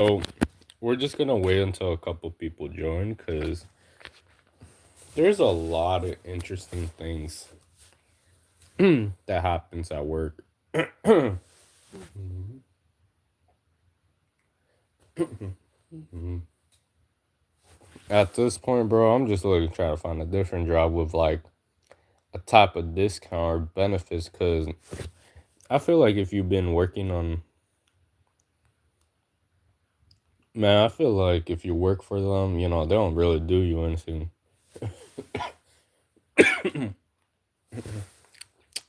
So we're just gonna wait until a couple people join because there's a lot of interesting things that happens at work. At this point, bro, I'm just looking trying to find a different job with like a type of discount or benefits because I feel like if you've been working on, man, I feel like if you work for them, they don't really do you anything.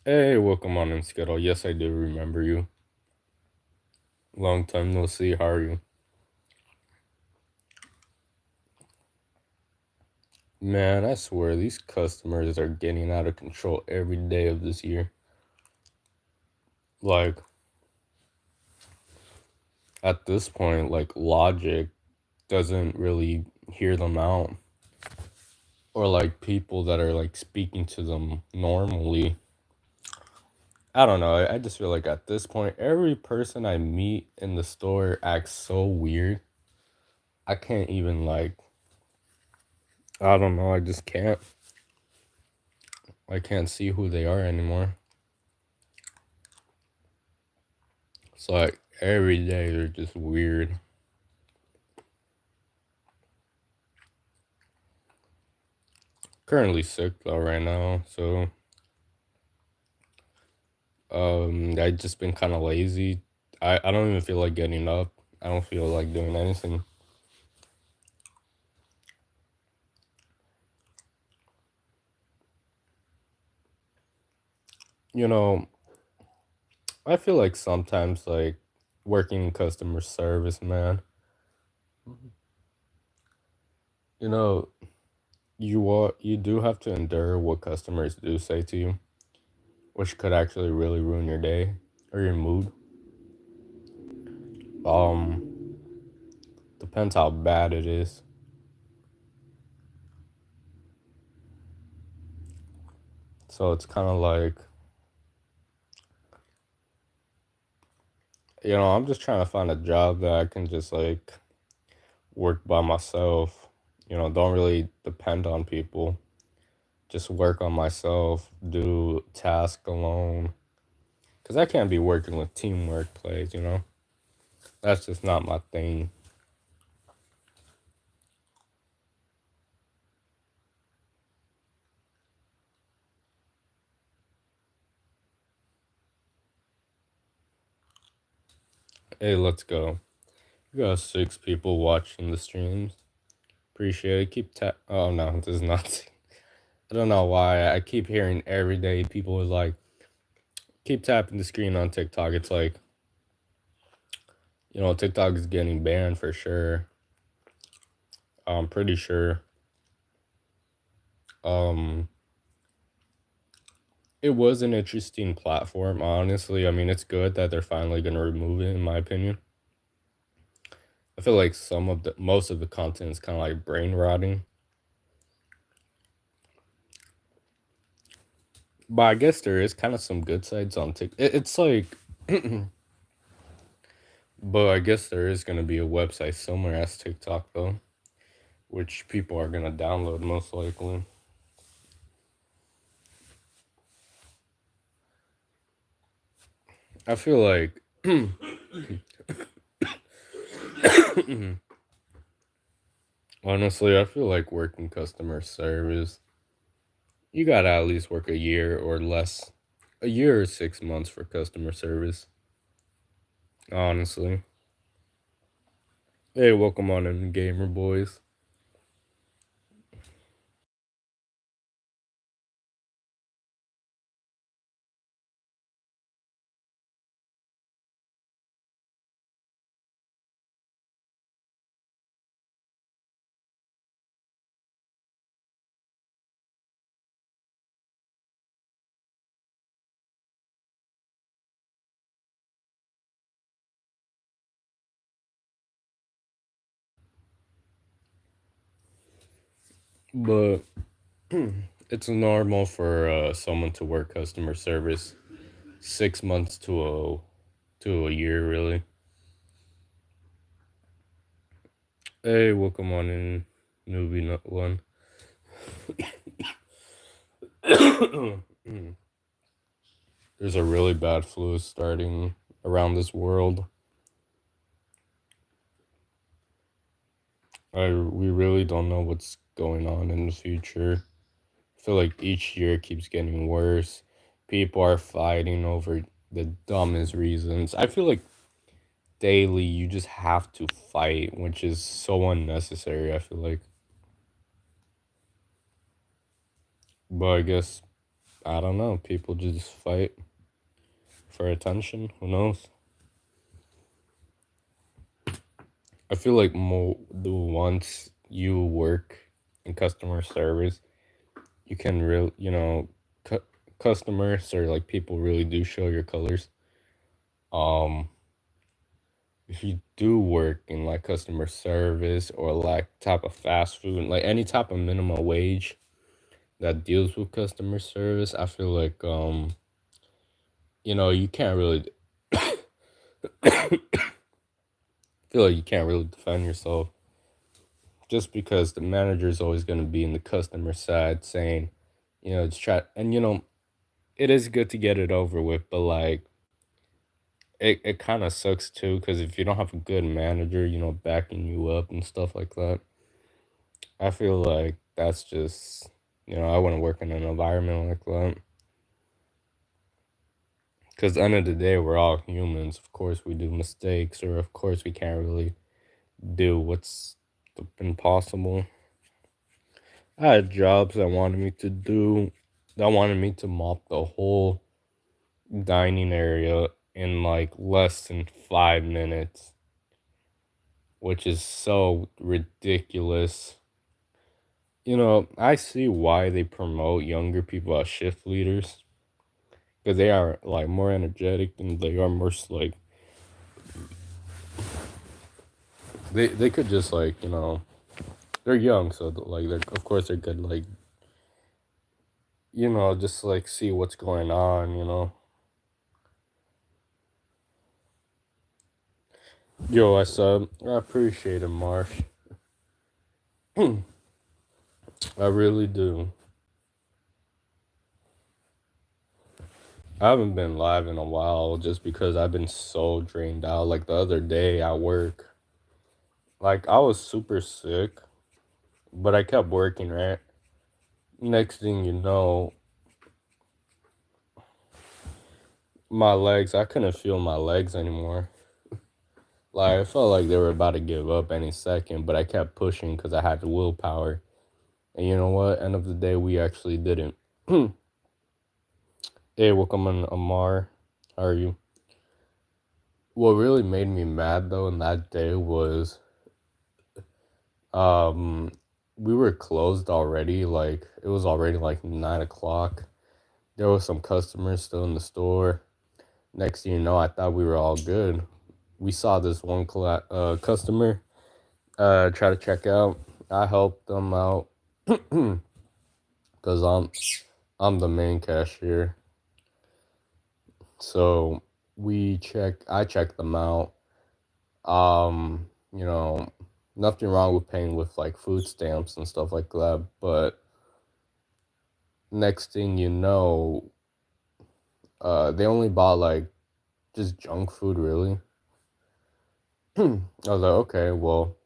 Hey, welcome on in, Skittle. Yes, I do remember you. Long time no see. How are you? Man, I swear these customers are getting out of control every day of this year. Like, at this point, like, logic doesn't really hear them out. Or, like, people that are, like, speaking to them normally. I don't know. I just feel like at this point, every person I meet in the store acts so weird. I can't even, like, I don't know. I just can't. I can't see who they are anymore. It's like every day they're just weird. Currently sick though right now, so I just been kind of lazy. I don't even feel like getting up. I don't feel like doing anything. You know, I feel like sometimes like working in customer service, man. You know, you do have to endure what customers do say to you, which could actually really ruin your day or your mood. Um, Depends how bad it is. So it's kind of like, I'm just trying to find a job that I can just like work by myself. Don't really depend on people. Just work on myself, do task alone. Cause I can't be working with teamwork plays. That's just not my thing. Hey, let's go. We got 6 people watching the streams. Appreciate it. Keep tap. Oh no, this is not. I don't know why I keep hearing every day people is like keep tapping the screen on TikTok. It's like TikTok is getting banned for sure. I'm pretty sure. Um, it was an interesting platform, honestly. I mean, it's good that they're finally gonna remove it, in my opinion. I feel like most of the content is kind of like brain rotting, but I guess there is kind of some good sides on TikTok. It's like, but I guess there is gonna be a website somewhere as TikTok though, which people are gonna download most likely. I feel like, honestly, I feel like working customer service, you gotta at least work a year or less, a year or 6 months for customer service. Honestly. Hey, welcome on in, gamer boys. But it's normal for someone to work customer service 6 months to a year, really. Hey, welcome on in, newbie one. There's a really bad flu starting around this world. We really don't know what's going on in the future. I feel like each year keeps getting worse. People are fighting over the dumbest reasons. I feel like daily you just have to fight, which is so unnecessary, I feel like. But I guess, I don't know, people just fight for attention. Who knows? I feel like the once you work in customer service, you can really, customers or like people really do show your colors. Um, if you do work in like customer service or like type of fast food, like any type of minimum wage that deals with customer service, I feel like you can't really feel like you can't really defend yourself just because the manager is always going to be in the customer side saying, just try, and it is good to get it over with, but like it kind of sucks too because if you don't have a good manager, backing you up and stuff like that, I feel like that's just, I wouldn't work in an environment like that. Because at the end of the day, we're all humans. Of course, we do mistakes, or of course, we can't really do what's impossible. I had jobs that wanted me to do, that wanted me to mop the whole dining area in like less than 5 minutes, which is so ridiculous. I see why they promote younger people as shift leaders because they are like more energetic and they are more like they could just like they're young, so like they're of course they're good, like just like see what's going on. Yo, I said I appreciate it, Marsh. I really do. I haven't been live in a while just because I've been so drained out. Like the other day at work, like I was super sick, but I kept working, right? Next thing you know, my legs, I couldn't feel my legs anymore. Like I felt like they were about to give up any second, but I kept pushing because I had the willpower. And you know what? End of the day, we actually didn't. Hey, welcome on, Amar. How are you? What really made me mad though in that day was um we were closed already. Like it was already like 9 o'clock. There was some customers still in the store. Next thing you know, I thought we were all good. We saw this one customer try to check out. I helped them out because I'm the main cashier. So I checked them out. You know, nothing wrong with paying with like food stamps and stuff like that, but next thing you know, they only bought like just junk food really. I was like, okay, well,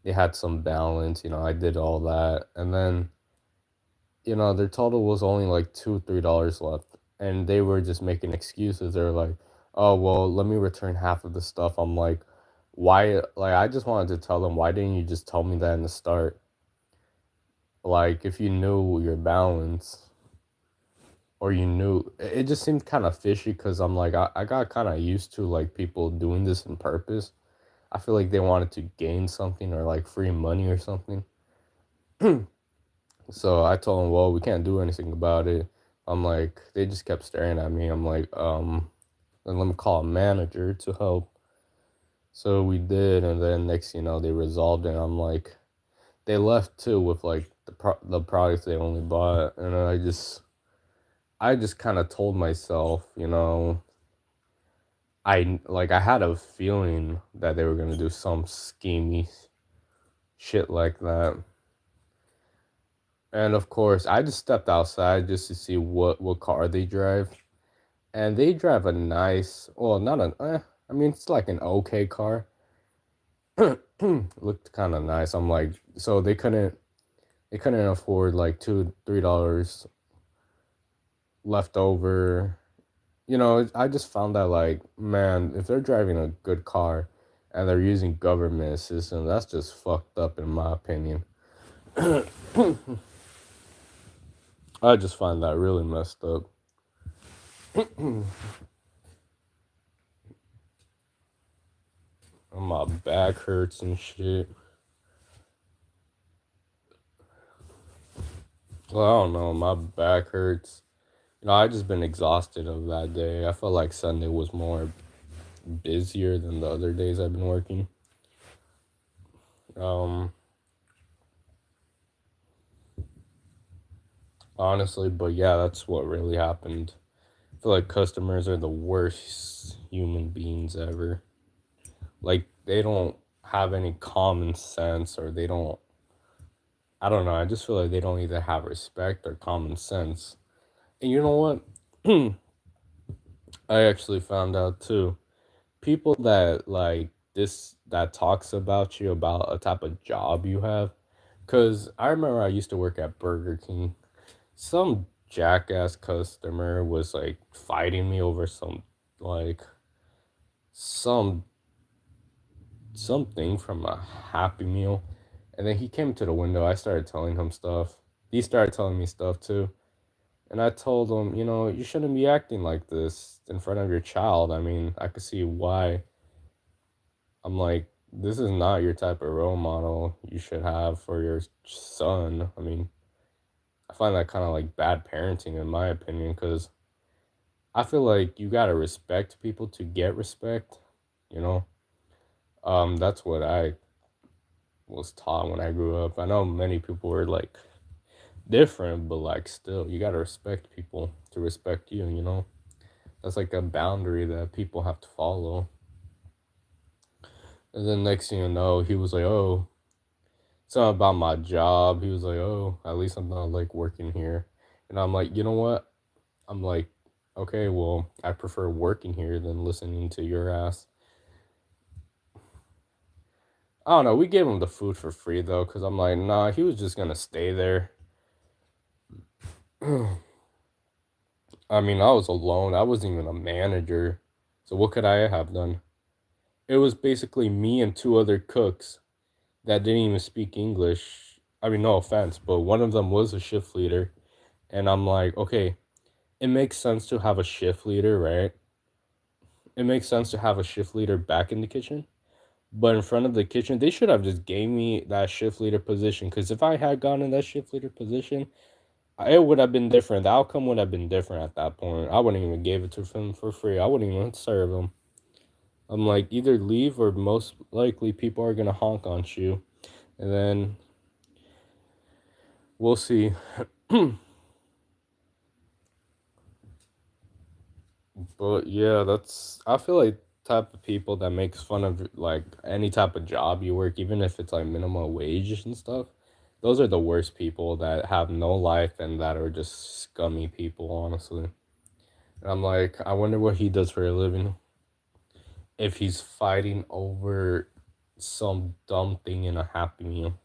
they had some balance, I did all that. And then, their total was only like $2, $3 left. And they were just making excuses. They were like, oh, well, let me return half of the stuff. I'm like, why? Like, I just wanted to tell them, why didn't you just tell me that in the start? Like, if you knew your balance or you knew, it just seemed kind of fishy because I'm like, I got kind of used to like people doing this on purpose. I feel like they wanted to gain something or like free money or something. So I told them, well, we can't do anything about it. I'm like, they just kept staring at me. I'm like, then let me call a manager to help. So we did, and then next, they resolved it. I'm like, they left too with like the products they only bought, and I just kind of told myself, I had a feeling that they were gonna do some schemy, shit like that. And of course, I just stepped outside just to see what car they drive, and they drive a nice, well, not an, I mean, it's like an okay car. Looked kind of nice. I'm like, so they couldn't afford like $2-3 left over. I just found that, like, man, if they're driving a good car and they're using government assistance, that's just fucked up in my opinion. I just find that really messed up. My back hurts and shit. Well, I don't know, my back hurts. I just been exhausted of that day. I felt like Sunday was more busier than the other days I've been working. Um, Honestly, but yeah, that's what really happened. I feel like customers are the worst human beings ever. Like, they don't have any common sense, or they don't, I don't know, I just feel like they don't either have respect or common sense. And you know what? I actually found out too. People that like this that talks about you about a type of job you have. Cause I remember I used to work at Burger King. Some jackass customer was like fighting me over like some something from a Happy Meal. And then he came to the window. I started telling him stuff. He started telling me stuff too. And I told him, you shouldn't be acting like this in front of your child. I mean, I could see why. I'm like, this is not your type of role model you should have for your son. I mean, I find that kind of like bad parenting, in my opinion, because I feel like you gotta respect people to get respect, you know? That's what I was taught when I grew up. I know many people were like different, but like still, you gotta respect people to respect you? That's like a boundary that people have to follow. And then next thing you know, he was like, oh, something about my job. He was like, oh, at least I'm not like working here. And I'm like, you know what? I'm like, okay, well, I prefer working here than listening to your ass. I don't know. We gave him the food for free though, because I'm like, nah, he was just gonna stay there. I mean, I was alone. I wasn't even a manager. So what could I have done? It was basically me and two other cooks that didn't even speak English. I mean, no offense, but one of them was a shift leader. And I'm like, okay, it makes sense to have a shift leader, right? It makes sense to have a shift leader back in the kitchen. But in front of the kitchen, they should have just gave me that shift leader position. Because if I had gotten that shift leader position, it would have been different. The outcome would have been different at that point. I wouldn't even give it to him for free. I wouldn't even serve him. I'm like, either leave or most likely people are gonna honk on you, and then we'll see. But yeah, I feel like type of people that makes fun of like any type of job you work, even if it's like minimum wage and stuff. Those are the worst people that have no life and that are just scummy people, honestly. And I'm like, I wonder what he does for a living. If he's fighting over some dumb thing in a Happy Meal.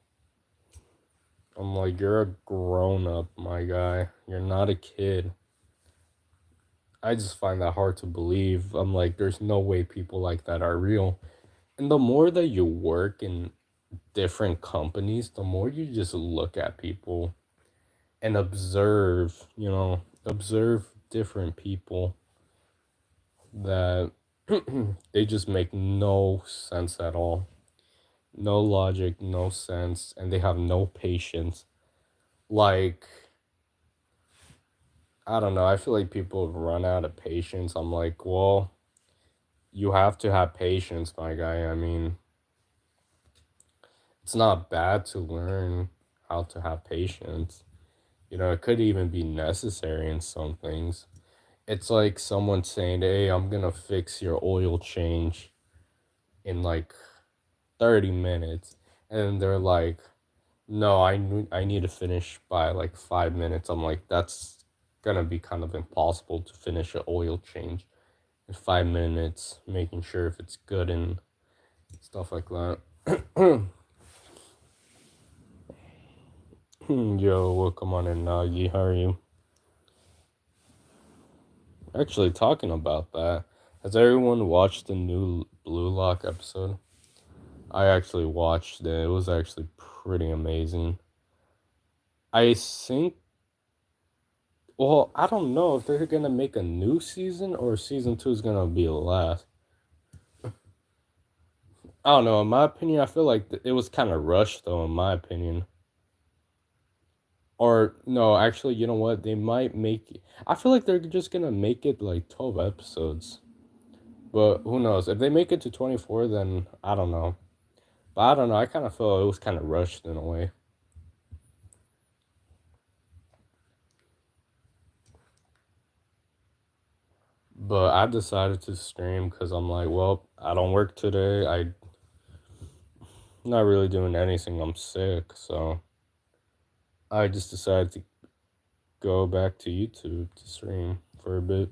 I'm like, you're a grown up, my guy. You're not a kid. I just find that hard to believe. I'm like, there's no way people like that are real. And the more that you work in different companies, the more you just look at people and observe different people that they just make no sense at all. No logic, no sense, and they have no patience. Like, I don't know, I feel like people have run out of patience. I'm like, well, you have to have patience, my guy. I mean, it's not bad to learn how to have patience. It could even be necessary in some things. It's like someone saying, hey, I'm gonna fix your oil change in like 30 minutes. and they're like, no, I need to finish by like 5 minutes. I'm like, that's gonna be kind of impossible to finish an oil change in 5 minutes, making sure if it's good and stuff like that. Yo, welcome on in, Nagi. How are you? Actually, talking about that, has everyone watched the new Blue Lock episode? I actually watched it. It was actually pretty amazing. I think, well, I don't know if they're gonna make a new season or season two is gonna be the last. I don't know. In my opinion, I feel like it was kind of rushed, though. In my opinion, or no, actually, you know what? They might make. I feel like they're just gonna make it like 12 episodes, but who knows? If they make it to 24, then I don't know. But I don't know. I kind of feel it was kind of rushed in a way. But I decided to stream because I'm like, well, I don't work today. I'm not really doing anything. I'm sick, so I just decided to go back to YouTube to stream for a bit.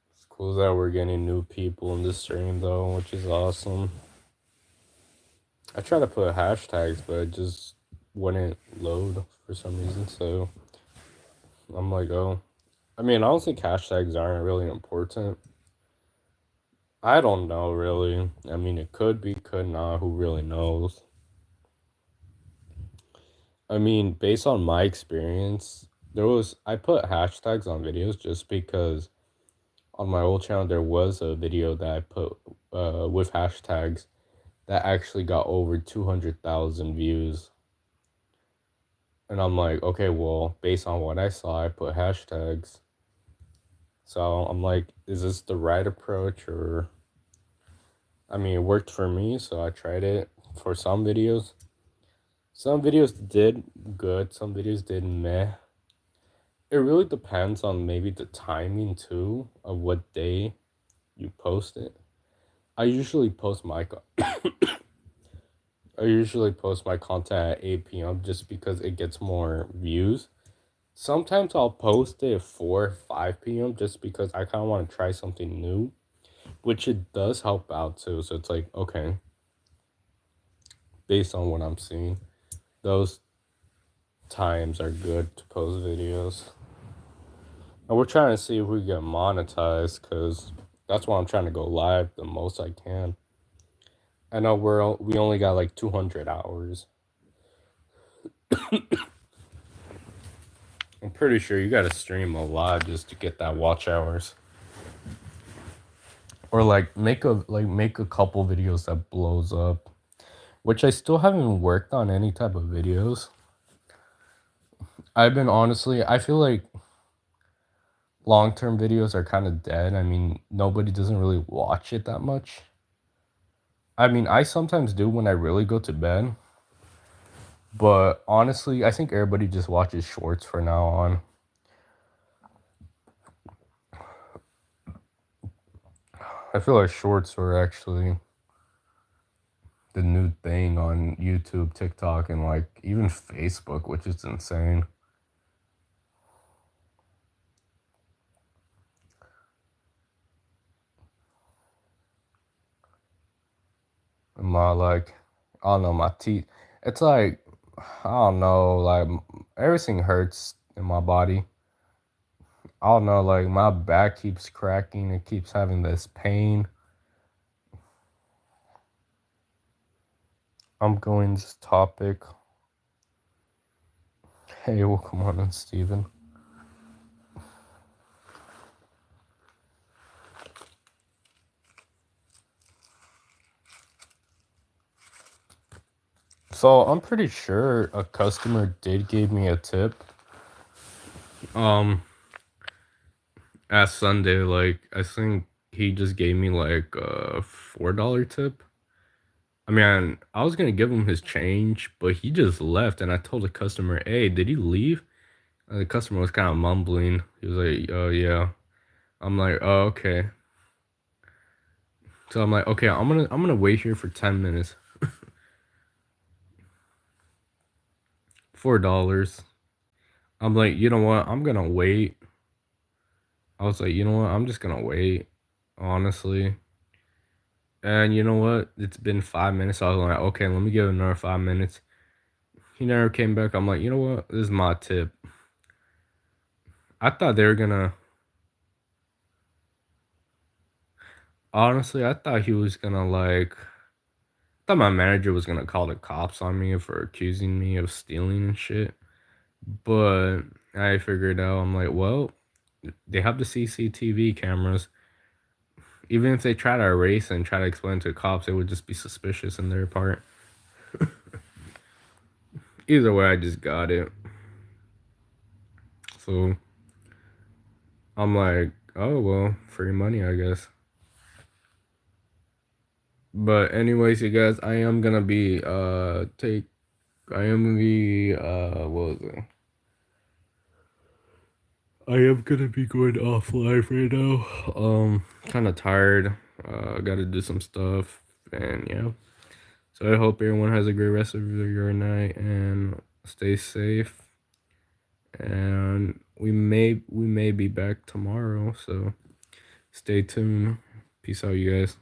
It's cool that we're getting new people in the stream though, which is awesome. I tried to put hashtags, but it just wouldn't load for some reason. So I'm like, oh, I mean, I don't think hashtags aren't really important. I don't know really. I mean, it could be, could not. Who really knows? I mean, based on my experience, I put hashtags on videos just because on my old channel there was a video that I put with hashtags that actually got over 200,000 views. And I'm like, okay, well, based on what I saw, I put hashtags. So I'm like, is this the right approach? Or, I mean, it worked for me, so I tried it for some videos. Some videos did good, some videos did meh. It really depends on maybe the timing too of what day you post it. I usually post my I usually post my content at 8 p.m. just because it gets more views. Sometimes I'll post it at 4, 5 p.m. just because I kind of want to try something new, which it does help out too. So it's like, okay, based on what I'm seeing, those times are good to post videos. And we're trying to see if we get monetized because that's why I'm trying to go live the most I can. I know we only got like 200 hours. I'm pretty sure you gotta stream a lot just to get that watch hours. Or like make a couple videos that blows up. Which I still haven't worked on any type of videos. I've been honestly, I feel like long term videos are kind of dead. I mean, nobody doesn't really watch it that much. I mean, I sometimes do when I really go to bed. But honestly, I think everybody just watches shorts from now on. I feel like shorts are actually the new thing on YouTube, TikTok, and like even Facebook, which is insane. And my like, I don't know, my teeth. It's like I don't know, like everything hurts in my body. I don't know, like my back keeps cracking. It keeps having this pain. I'm going this topic. Hey, welcome on in, Steven. So I'm pretty sure a customer did give me a tip. Um, As Sunday, like I think he just gave me like a $4 tip. I mean, I was gonna give him his change, but he just left, and I told the customer, "Hey, did he leave?" And the customer was kind of mumbling. He was like, "Oh yeah." I'm like, "Oh okay." So I'm like, "Okay, I'm gonna wait here for 10 minutes, $4." I'm like, you know what? I'm gonna wait. I was like, you know what? I'm just gonna wait, honestly. And you know what? It's been 5 minutes. I was like, okay, let me give it another 5 minutes. He never came back. I'm like, you know what? This is my tip. I thought they were gonna. Honestly, I thought he was gonna like. I thought my manager was gonna call the cops on me for accusing me of stealing and shit. But I figured out. I'm like, well, they have the CCTV cameras. Even if they try to erase and try to explain to the cops, it would just be suspicious in their part. Either way, I just got it. So I'm like, oh well, free money, I guess. But anyways, you guys, I am gonna be what was it? I am gonna be going off live right now. Kind of tired. Got to do some stuff, and yeah. So I hope everyone has a great rest of your night and stay safe. And we may be back tomorrow, so stay tuned. Peace out, you guys.